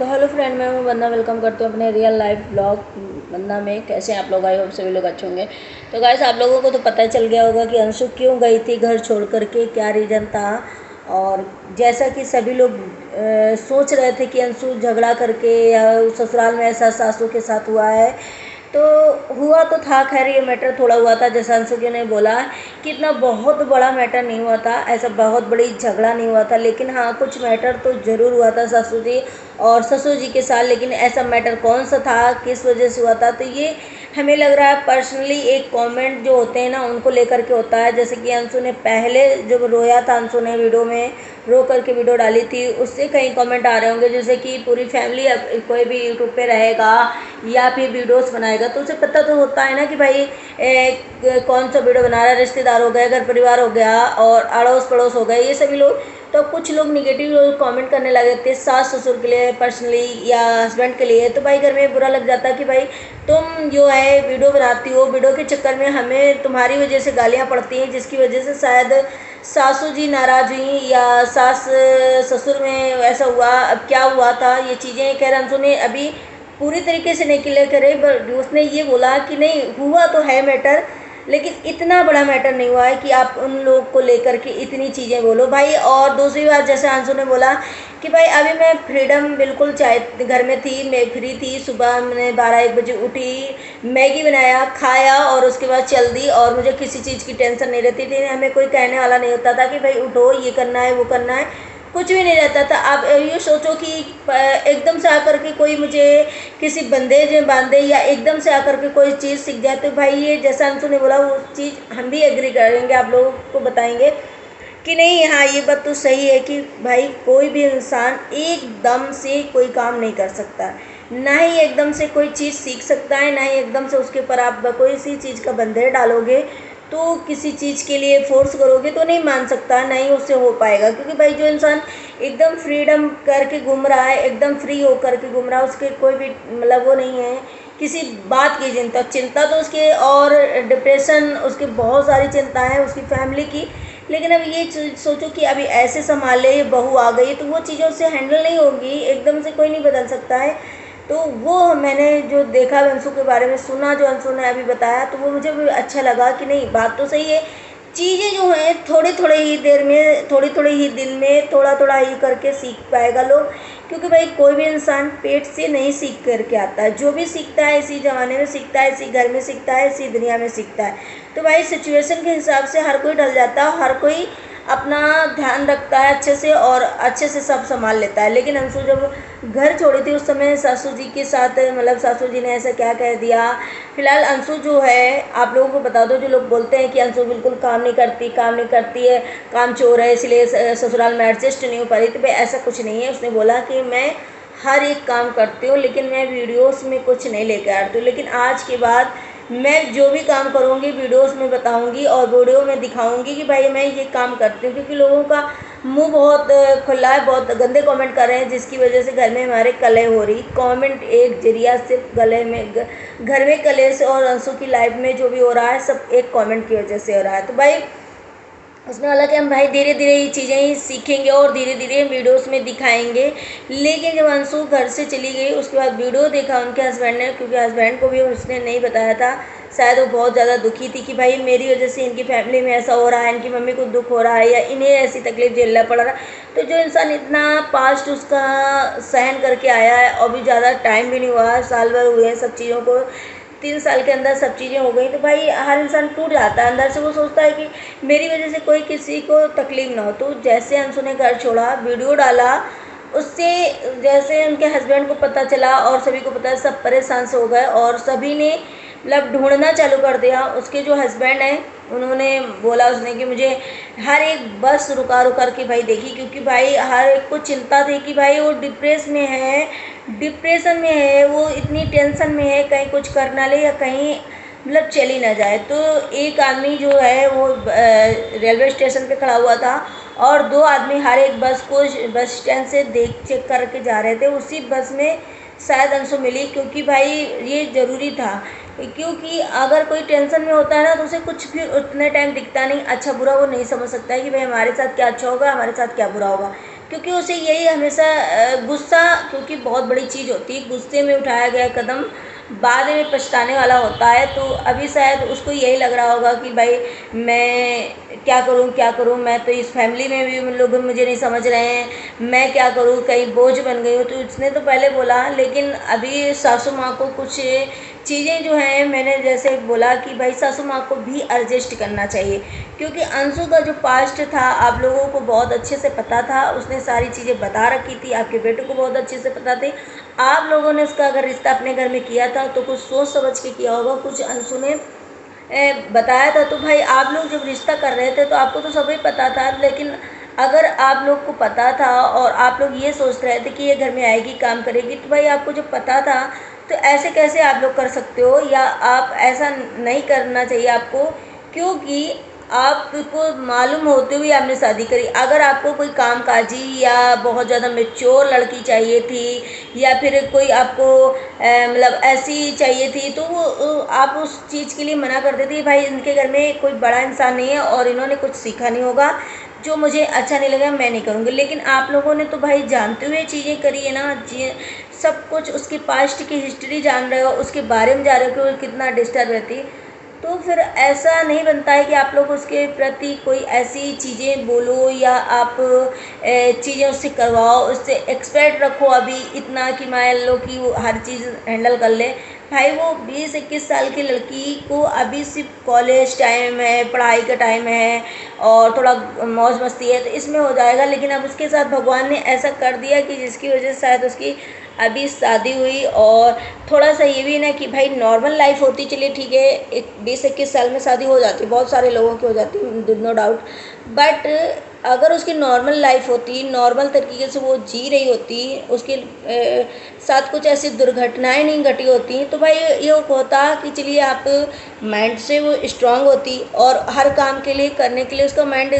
तो hello friend, मैं हूँ वंदना। वेलकम करती हूँ अपने रियल लाइफ ब्लॉग वंदना में। कैसे हैं आप लोग? आई होप सभी लोग अच्छे होंगे। तो गाइस, आप लोगों को तो पता चल गया होगा कि अंशु क्यों गई थी घर छोड़ करके, क्या रीज़न था। और जैसा कि सभी लोग सोच रहे थे कि अंशु झगड़ा करके या ससुराल में ऐसा सासू के साथ हुआ है, तो हुआ तो था। खैर, ये मैटर थोड़ा हुआ था, जैसा अंशु जी ने बोला कि इतना बहुत बड़ा मैटर नहीं हुआ था, ऐसा बहुत बड़ी झगड़ा नहीं हुआ था। लेकिन हाँ, कुछ मैटर तो ज़रूर हुआ था सासू जी और ससुर जी के साथ। लेकिन ऐसा मैटर कौन सा था, किस वजह से हुआ था, तो ये हमें लग रहा है पर्सनली एक कमेंट जो होते हैं ना, उनको लेकर के होता है। जैसे कि अंशु ने पहले जब रोया था, अंशु ने वीडियो में रो करके वीडियो डाली थी, उससे कई कमेंट आ रहे होंगे जैसे कि पूरी फैमिली अब कोई भी यूट्यूब पे रहेगा या फिर वीडियोस बनाएगा तो उसे पता तो होता है ना कि भाई कौन सा वीडियो बना रहा है। रिश्तेदार हो गए, घर परिवार हो गया और अड़ोस पड़ोस हो गए, ये सभी लोग। तो कुछ लोग निगेटिव कमेंट करने लगे थे सास ससुर के लिए पर्सनली या हस्बैंड के लिए। तो भाई घर में बुरा लग जाता कि भाई तुम जो है वीडियो बनाती हो, वीडियो के चक्कर में हमें तुम्हारी वजह से गालियाँ पड़ती हैं, जिसकी वजह से शायद सासू जी नाराज हुई या सास ससुर में ऐसा हुआ। अब क्या हुआ था ये चीज़ें खैर अंशु ने अभी पूरी तरीके से नहीं क्लियर करे, बट उसने ये बोला कि नहीं हुआ तो है मैटर, लेकिन इतना बड़ा मैटर नहीं हुआ है कि आप उन लोगों को लेकर के इतनी चीज़ें बोलो भाई। और दूसरी बात, जैसे अंशु ने बोला कि भाई अभी मैं फ्रीडम बिल्कुल चाहे घर में थी, मैं फ्री थी। सुबह मैंने 12-1 बजे उठी, मैगी बनाया, खाया और उसके बाद चल दी, और मुझे किसी चीज़ की टेंशन नहीं रहती थी। हमें कोई कहने वाला नहीं होता था कि भाई उठो, ये करना है, वो करना है, कुछ भी नहीं रहता था। आप ये सोचो कि एकदम से आकर के कोई मुझे किसी बंदेज में बांधे या एकदम से आकर के कोई चीज़ सीख जाए, तो भाई ये जैसा अंशु ने बोला वो चीज़ हम भी एग्री करेंगे, आप लोगों को बताएंगे कि नहीं हाँ ये बात तो सही है कि भाई कोई भी इंसान एकदम से कोई काम नहीं कर सकता, ना ही एकदम से कोई चीज़ सीख सकता है, ना ही एकदम से उसके ऊपर आप कोई सी चीज़ का बंधेर डालोगे तो किसी चीज़ के लिए फोर्स करोगे तो नहीं मान सकता, ना ही उससे हो पाएगा। क्योंकि भाई जो इंसान एकदम फ्रीडम करके घूम रहा है, एकदम फ्री होकर के घूम रहा है, उसके कोई भी मतलब वो नहीं है किसी बात की चिंता तो उसके, और डिप्रेशन, उसकी बहुत सारी चिंता है उसकी फैमिली की। लेकिन अब ये सोचो कि अभी ऐसे संभाले, बहू आ गई तो वो चीज़ों से हैंडल नहीं होगी, एकदम से कोई नहीं बदल सकता है। तो वो मैंने जो देखा अंशु के बारे में, सुना जो अंशु ने अभी बताया, तो वो मुझे भी अच्छा लगा कि नहीं बात तो सही है। चीज़ें जो हैं थोड़े थोड़े ही देर में, थोड़ी थोड़ी ही दिन में, थोड़ा थोड़ा ही करके सीख पाएगा लोग। क्योंकि भाई कोई भी इंसान पेट से नहीं सीख करके आता है, जो भी सीखता है इसी ज़माने में सीखता है, इसी घर में सीखता है, इसी दुनिया में सीखता है। तो भाई सिचुएशन के हिसाब से हर कोई ढल जाता है, हर कोई अपना ध्यान रखता है अच्छे से और अच्छे से सब संभाल लेता है। लेकिन अंशु जब घर छोड़ी थी उस समय सासू जी के साथ, मतलब सासू जी ने ऐसा क्या कह दिया। फिलहाल अंशु जो है, आप लोगों को बता दो, जो लोग बोलते हैं कि अंशु बिल्कुल काम नहीं करती, काम नहीं करती है, काम चोर है, इसलिए ससुराल में एडजस्ट नहीं हो पा रही, तो भाई ऐसा कुछ नहीं है। उसने बोला कि मैं हर एक काम करती हूँ, लेकिन मैं वीडियोस में कुछ नहीं लेकर आती हूँ। लेकिन आज के बाद मैं जो भी काम करूँगी वीडियोस में बताऊँगी और वीडियो में दिखाऊँगी कि भाई मैं ये काम करती हूँ। क्योंकि लोगों का मुंह बहुत खुला है, बहुत गंदे कमेंट कर रहे हैं, जिसकी वजह से घर में हमारे कलह हो रही। कमेंट एक जरिया सिर्फ गले में घर में कलेश, और अंशु की लाइफ में जो भी हो रहा है सब एक कमेंट की वजह से हो रहा है। तो भाई उसने बोला कि हम भाई धीरे धीरे ये चीज़ें ही सीखेंगे और धीरे धीरे वीडियोस में दिखाएंगे। लेकिन जब अंशु घर से चली गई उसके बाद वीडियो देखा उनके हस्बैंड ने, क्योंकि हस्बैंड को भी उसने नहीं बताया था, शायद वो बहुत ज़्यादा दुखी थी कि भाई मेरी वजह से इनकी फैमिली में ऐसा हो रहा है, इनकी मम्मी को दुख हो रहा है या इन्हें ऐसी तकलीफ झेलना पड़ रहा है। तो जो इंसान इतना पास्ट उसका सहन करके आया है, और भी ज़्यादा टाइम भी नहीं हुआ है, साल भर हुए हैं सब चीज़ों को, 3 साल के अंदर सब चीज़ें हो गई, तो भाई हर इंसान टूट जाता है अंदर से। वो सोचता है कि मेरी वजह से कोई किसी को तकलीफ ना हो। तो जैसे अंशु ने घर छोड़ा, वीडियो डाला, उससे जैसे उनके हस्बैंड को पता चला और सभी को पता, सब परेशान से हो गए और सभी ने मतलब ढूंढना चालू कर दिया। उसके जो हस्बैंड हैं उन्होंने बोला उसने कि मुझे हर एक बस रुका रुका के भाई देखी, क्योंकि भाई हर एक को चिंता थी कि भाई वो डिप्रेशन में है, वो इतनी टेंशन में है, कहीं कुछ कर ना ले या कहीं मतलब चली ना जाए। तो एक आदमी जो है वो रेलवे स्टेशन पे खड़ा हुआ था और 2 आदमी हर एक बस को बस स्टैंड से देख चेक करके जा रहे थे। उसी बस में शायद अंशु मिली, क्योंकि भाई ये ज़रूरी था। क्योंकि अगर कोई टेंशन में होता है ना तो उसे कुछ भी उतने टाइम दिखता नहीं, अच्छा बुरा वो नहीं समझ सकता है कि भाई हमारे साथ क्या अच्छा होगा, हमारे साथ क्या बुरा होगा। क्योंकि उसे यही हमेशा गुस्सा, क्योंकि बहुत बड़ी चीज़ होती है, गुस्से में उठाया गया कदम बाद में पछताने वाला होता है। तो अभी शायद उसको यही लग रहा होगा कि भाई मैं क्या करूं, मैं तो इस फैमिली में भी लोग मुझे नहीं समझ रहे हैं, मैं क्या करूं, कहीं बोझ बन गई हूँ। तो उसने तो पहले बोला, लेकिन अभी सासू माँ को कुछ चीज़ें जो हैं, मैंने जैसे बोला कि भाई सासू माँ को भी एडजस्ट करना चाहिए, क्योंकि अंशु का जो पास्ट था आप लोगों को बहुत अच्छे से पता था, उसने सारी चीज़ें बता रखी थी, आपके बेटे को बहुत अच्छे से पता थी। आप लोगों ने उसका अगर रिश्ता अपने घर में किया था तो कुछ सोच समझ के किया होगा, कुछ अंशु ने बताया था। तो भाई आप लोग जब रिश्ता कर रहे थे तो आपको तो सभी पता था, लेकिन अगर आप लोग को पता था और आप लोग ये सोच रहे थे कि ये घर में आएगी, काम करेगी, तो भाई आपको जब पता था तो ऐसे कैसे आप लोग कर सकते हो, या आप ऐसा नहीं करना चाहिए आपको, क्योंकि आपको मालूम होते हुए आपने शादी करी। अगर आपको कोई कामकाजी या बहुत ज़्यादा मैच्योर लड़की चाहिए थी, या फिर कोई आपको मतलब ऐसी चाहिए थी, तो वो आप उस चीज़ के लिए मना कर देती, भाई इनके घर में कोई बड़ा इंसान नहीं है और इन्होंने कुछ सीखा नहीं होगा, जो मुझे अच्छा नहीं लगा मैं नहीं करूँगी। लेकिन आप लोगों ने तो भाई जानते हुए चीज़ें करी है ना, सब कुछ उसके पास्ट की हिस्ट्री जान रहे हो, उसके बारे में जान रहे हो कि वो कितना डिस्टर्ब रहती, तो फिर ऐसा नहीं बनता है कि आप लोग उसके प्रति कोई ऐसी चीज़ें बोलो या आप चीज़ें उससे करवाओ, उससे एक्सपेक्ट रखो अभी इतना कि मान लो कि वो हर चीज़ हैंडल कर ले। भाई वो 20-21 साल की लड़की को अभी सिर्फ कॉलेज टाइम है, पढ़ाई का टाइम है और थोड़ा मौज मस्ती है, तो इसमें हो जाएगा। लेकिन अब उसके साथ भगवान ने ऐसा कर दिया कि जिसकी वजह से शायद उसकी अभी शादी हुई। और थोड़ा सा ये भी ना कि भाई नॉर्मल लाइफ होती, चलिए ठीक है, एक 20-21 साल में शादी हो जाती है, बहुत सारे लोगों की हो जाती है, नो डाउट। बट अगर उसकी नॉर्मल लाइफ होती, नॉर्मल तरीके से वो जी रही होती, उसके साथ कुछ ऐसी दुर्घटनाएं नहीं घटी होती, तो भाई ये होता कि चलिए आप माइंड से वो स्ट्रांग होती और हर काम के लिए करने के लिए उसका माइंड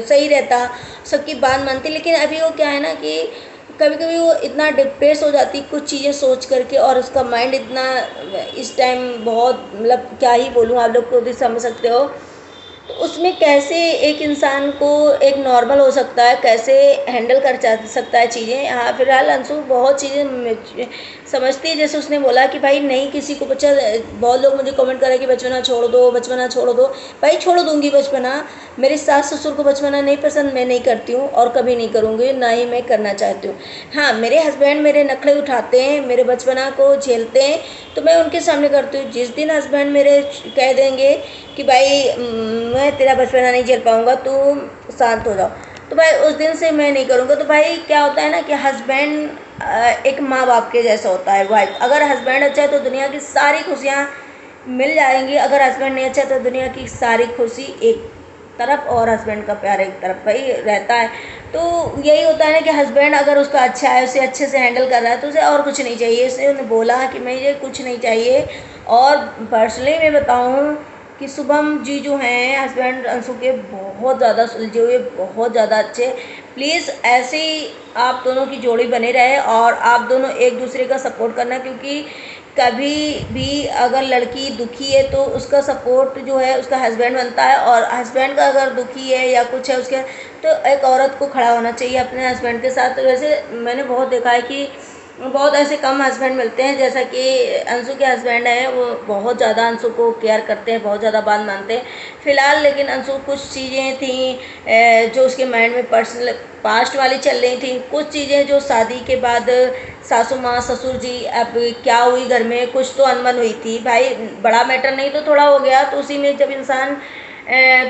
सही रहता, सबकी बात मानती। लेकिन अभी वो क्या है ना कि कभी कभी वो इतना डिप्रेस हो जाती कुछ चीज़ें सोच करके, और उसका माइंड इतना इस टाइम बहुत, मतलब क्या ही बोलूँ, आप लोग को भी समझ सकते हो। तो उसमें कैसे एक इंसान को एक नॉर्मल हो सकता है, कैसे हैंडल कर सकता है चीज़ें। हाँ फिलहाल अंशु बहुत चीज़ें समझती है, जैसे उसने बोला कि भाई नहीं किसी को बच्चा, बहुत लोग मुझे कमेंट कर रहे हैं कि बचपना छोड़ दो, बचपना छोड़ दो। भाई छोड़ दूंगी बचपना, मेरी सास ससुर को बचपना नहीं पसंद, मैं नहीं करती हूँ और कभी नहीं करूँगी, ना ही मैं करना चाहती हूँ। हाँ मेरे हस्बैंड मेरे नखरे उठाते हैं, मेरे बचपना को झेलते हैं, तो मैं उनके सामने करती हूँ। जिस दिन हस्बैंड मेरे कह देंगे कि भाई मैं तेरा बचपना नहीं झेल पाऊँगा, तू शांत हो जाओ, तो भाई उस दिन से मैं नहीं करूँगा। तो भाई क्या होता है ना कि हस्बैंड एक माँ बाप के जैसा होता है। वाइफ, अगर हस्बैंड अच्छा है तो दुनिया की सारी खुशियाँ मिल जाएंगी, अगर हस्बैंड नहीं अच्छा तो दुनिया की सारी खुशी एक तरफ और हस्बैंड का प्यार एक तरफ भाई रहता है। तो यही होता है ना कि हस्बैंड अगर उसका अच्छा है, उसे अच्छे से हैंडल कर रहा है, तो उसे और कुछ नहीं चाहिए। इसलिए उन्हें बोला कि मुझे कुछ नहीं चाहिए। और पर्सनली मैं बताऊँ कि शुभम जी जो हैं हस्बैंड अंशु के, बहुत ज़्यादा सुलझे हुए, बहुत ज़्यादा अच्छे। प्लीज़ ऐसे ही आप दोनों की जोड़ी बने रहे और आप दोनों एक दूसरे का सपोर्ट करना, क्योंकि कभी भी अगर लड़की दुखी है तो उसका सपोर्ट जो है उसका हस्बैंड बनता है, और हस्बैंड का अगर दुखी है या कुछ है उसके, तो एक औरत को खड़ा होना चाहिए अपने हस्बैंड के साथ। तो वैसे मैंने बहुत देखा है कि बहुत ऐसे कम हस्बैंड मिलते हैं, जैसा कि अंशु के हस्बैंड हैं, वो बहुत ज़्यादा अंशु को केयर करते हैं, बहुत ज़्यादा बात मानते हैं फ़िलहाल। लेकिन अंशु कुछ चीज़ें थी जो उसके माइंड में पर्सनल पास्ट वाली चल रही थी, कुछ चीज़ें जो शादी के बाद सासू माँ ससुर जी अब क्या हुई घर में, कुछ तो अनबन हुई थी। भाई बड़ा मैटर नहीं तो थोड़ा हो गया, तो उसी में जब इंसान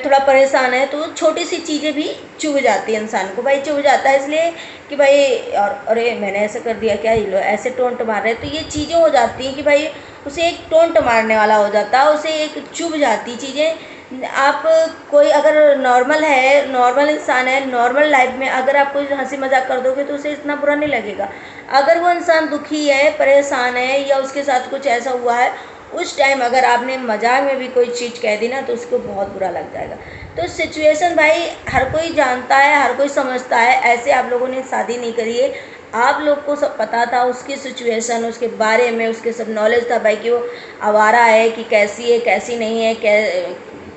थोड़ा परेशान है तो छोटी सी चीज़ें भी चुभ जाती है इंसान को। भाई चुभ जाता है इसलिए कि भाई, और अरे मैंने ऐसा कर दिया क्या, ये लो ऐसे टोंट मार रहे, तो ये चीज़ें हो जाती हैं कि भाई उसे एक टोंट मारने वाला हो जाता है, उसे एक चुभ जाती चीज़ें। आप कोई अगर नॉर्मल है, नॉर्मल इंसान है, नॉर्मल लाइफ में अगर आप कोई हंसी मजाक कर दोगे तो उसे इतना बुरा नहीं लगेगा। अगर वो इंसान दुखी है, परेशान है, या उसके साथ कुछ ऐसा हुआ है, उस टाइम अगर आपने मजाक में भी कोई चीज़ कह दी ना तो उसको बहुत बुरा लग जाएगा। तो सिचुएशन भाई हर कोई जानता है, हर कोई समझता है, ऐसे आप लोगों ने शादी नहीं करी है, आप लोग को सब पता था उसकी सिचुएशन, उसके बारे में उसके सब नॉलेज था भाई कि वो आवारा है, कि कैसी है कैसी नहीं है,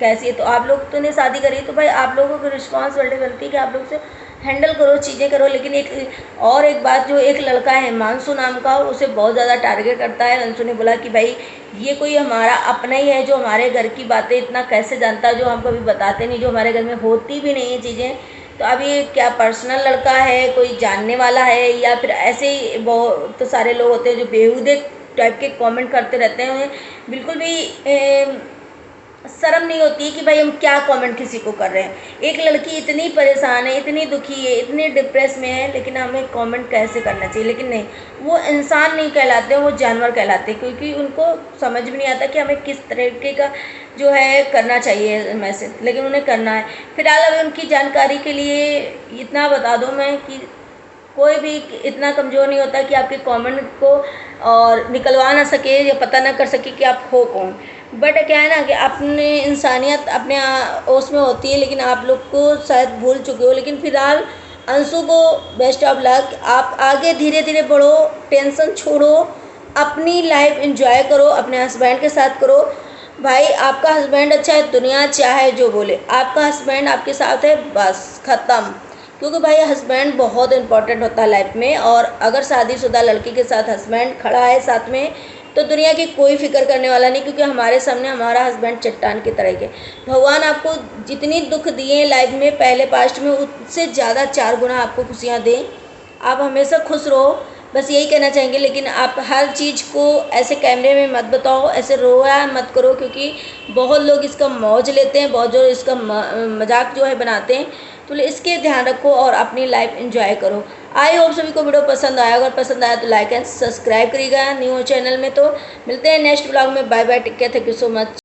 कैसी है। तो आप लोग तो ने शादी करी, तो भाई आप लोगों को रिस्पॉन्सिबिलिटी बनती है कि आप लोग से हैंडल करो, चीज़ें करो। लेकिन एक बात, जो एक लड़का है हिमांशु नाम का, उसे बहुत ज़्यादा टारगेट करता है। अंशु ने बोला कि भाई ये कोई हमारा अपना ही है जो हमारे घर की बातें इतना कैसे जानता है, जो हम कभी बताते नहीं, जो हमारे घर में होती भी नहीं है चीज़ें। तो अब ये क्या पर्सनल लड़का है, कोई जानने वाला है, या फिर ऐसे ही बहुत तो सारे लोग होते हैं जो बेहुदे टाइप के कमेंट करते रहते हैं। उन्हें बिल्कुल भी शर्म नहीं होती है कि भाई हम क्या कमेंट किसी को कर रहे हैं। एक लड़की इतनी परेशान है, इतनी दुखी है, इतनी डिप्रेस में है, लेकिन हमें कमेंट कैसे करना चाहिए। लेकिन नहीं, वो इंसान नहीं कहलाते, वो जानवर कहलाते, क्योंकि उनको समझ भी नहीं आता कि हमें किस तरीके का जो है करना चाहिए मैसेज, लेकिन उन्हें करना है। फिलहाल अभी उनकी जानकारी के लिए इतना बता दूँ मैं कि कोई भी इतना कमज़ोर नहीं होता कि आपके कमेंट को और निकलवा ना सके या पता ना कर सके कि आप हो कौन। बट क्या है ना कि अपने इंसानियत अपने उसमें होती है, लेकिन आप लोग को शायद भूल चुके हो। लेकिन फिलहाल अंशु को बेस्ट ऑफ लक, आप आगे धीरे धीरे बढ़ो, टेंशन छोड़ो, अपनी लाइफ एंजॉय करो, अपने हस्बैंड के साथ करो। भाई आपका हस्बैंड अच्छा है, दुनिया चाहे जो बोले, आपका हस्बैंड आपके साथ है, बस ख़त्म। क्योंकि भाई हस्बैंड बहुत इंपॉर्टेंट होता है लाइफ में, और अगर शादीशुदा लड़की के साथ हस्बैंड खड़ा है साथ में, तो दुनिया की कोई फिक्र करने वाला नहीं, क्योंकि हमारे सामने हमारा हस्बैंड चट्टान की तरह के। भगवान आपको जितनी दुख दिए लाइफ में पहले पास्ट में, उससे ज़्यादा 4 गुना आपको खुशियाँ दें। आप हमेशा खुश रहो, बस यही कहना चाहेंगे। लेकिन आप हर चीज़ को ऐसे कैमरे में मत बताओ, ऐसे रोया मत करो, क्योंकि बहुत लोग इसका मौज लेते हैं, बहुत जो इसका मजाक जो है बनाते हैं। तो इसके ध्यान रखो और अपनी लाइफ एंजॉय करो। आई होप सभी को वीडियो पसंद आया, अगर पसंद आया तो लाइक एंड सब्सक्राइब करिएगा न्यू चैनल में। तो मिलते हैं नेक्स्ट ब्लॉग में। Bye bye, take care, thank you so much.